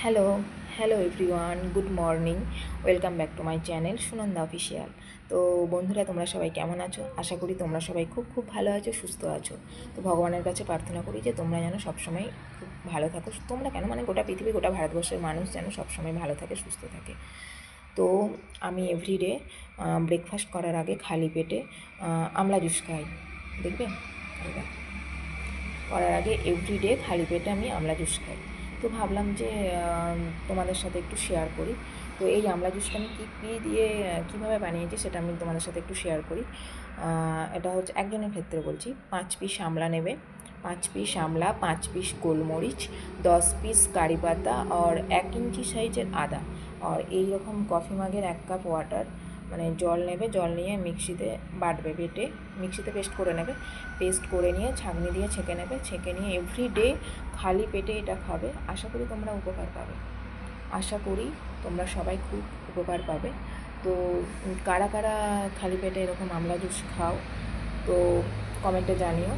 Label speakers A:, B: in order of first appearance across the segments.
A: Hello, hello everyone, good morning. Welcome back to my channel Sunanda official. তো বন্ধুরা, তোমরা সবাই কেমন আছো? আশা করি তোমরা সবাই খুব খুব ভালো আছো, সুস্থ আছো। তো ভগবানের কাছে প্রার্থনা করি যে তোমরা যেন সবসময় খুব ভালো থাকো। তোমরা কেন, মানে গোটা পৃথিবী, গোটা ভারতবর্ষের মানুষ যেন সবসময় ভালো থাকে, সুস্থ থাকে। তো আমি এভরিডে ব্রেকফাস্ট করার আগে খালি পেটে আমলা জুস খাই। দেখবে, এই দেখো, করার আগে এভরিডে খালি পেটে আমি আমলা জুস খাই। তো ভাবলাম যে তোমাদের সাথে একটু শেয়ার করি। তো এই আমলা জুসটা আমি কী দিয়ে কীভাবে বানিয়েছি সেটা আমি তোমাদের সাথে একটু শেয়ার করি। এটা হচ্ছে একজনের ক্ষেত্রে বলছি। 5 পিস আমলা নেবে, 5 পিস আমলা, 5 পিস গোলমরিচ, 10 পিস কারি পাতা আর 1 ইঞ্চি সাইজের আদা, আর এইরকম কফি মাগের 1 কাপ ওয়াটার, মানে জল নেবে। জল নিয়ে মিক্সিতে বাটবে, বেটে মিক্সিতে পেস্ট করে নেবে। পেস্ট করে নিয়ে ছাঁকনি দিয়ে ছেঁকে নেবে। ছেঁকে নিয়ে এভরিডে খালি পেটে এটা খাবে। আশা করি তোমরা উপকার পাবে। আশা করি তোমরা সবাই খুব উপকার পাবে। তো কারা কারা খালি পেটে এরকম আমলা জুস খাও, তো কমেন্টে জানিও।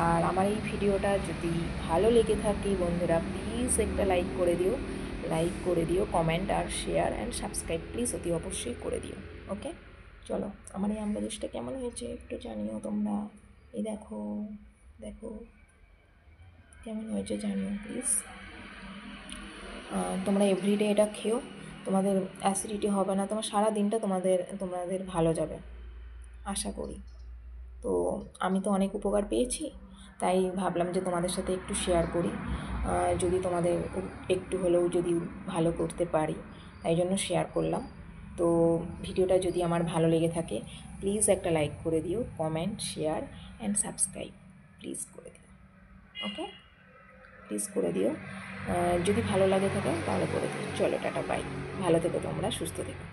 A: আর আমার এই ভিডিওটা যদি ভালো লেগে থাকে বন্ধুরা, প্লিজ একটা লাইক করে দিও, লাইক করে দিও, কমেন্ট আর শেয়ার অ্যান্ড সাবস্ক্রাইব প্লিজ অতি অবশ্যই করে দিও। ওকে, চলো, আমার এই আমলা জুসটা কেমন হয়েছে একটু জানিও তোমরা। এই দেখো, দেখো কেমন হয়েছে জানিও প্লিজ। তোমরা এভরিডে এটা খেও, তোমাদের অ্যাসিডিটি হবে না, তোমার সারা দিনটা তোমাদের ভালো যাবে আশা করি। তো আমি তো অনেক উপকার পেয়েছি, তাই ভাবলাম যে তোমাদের সাথে একটু শেয়ার করি। যদি তোমাদের একটু হলেও যদি ভালো করতে পারি, তাই জন্য শেয়ার করলাম। তো ভিডিওটা যদি আমার ভালো লেগে থাকে প্লিজ একটা লাইক করে দিও, comment, share and subscribe please করে দিও। ওকে, প্লিজ করে দিও। যদি ভালো লাগে থাকে তাহলে করে দিও। চলো, টাটা, বাই। ভালো থেকো তোমরা, সুস্থ থেকো।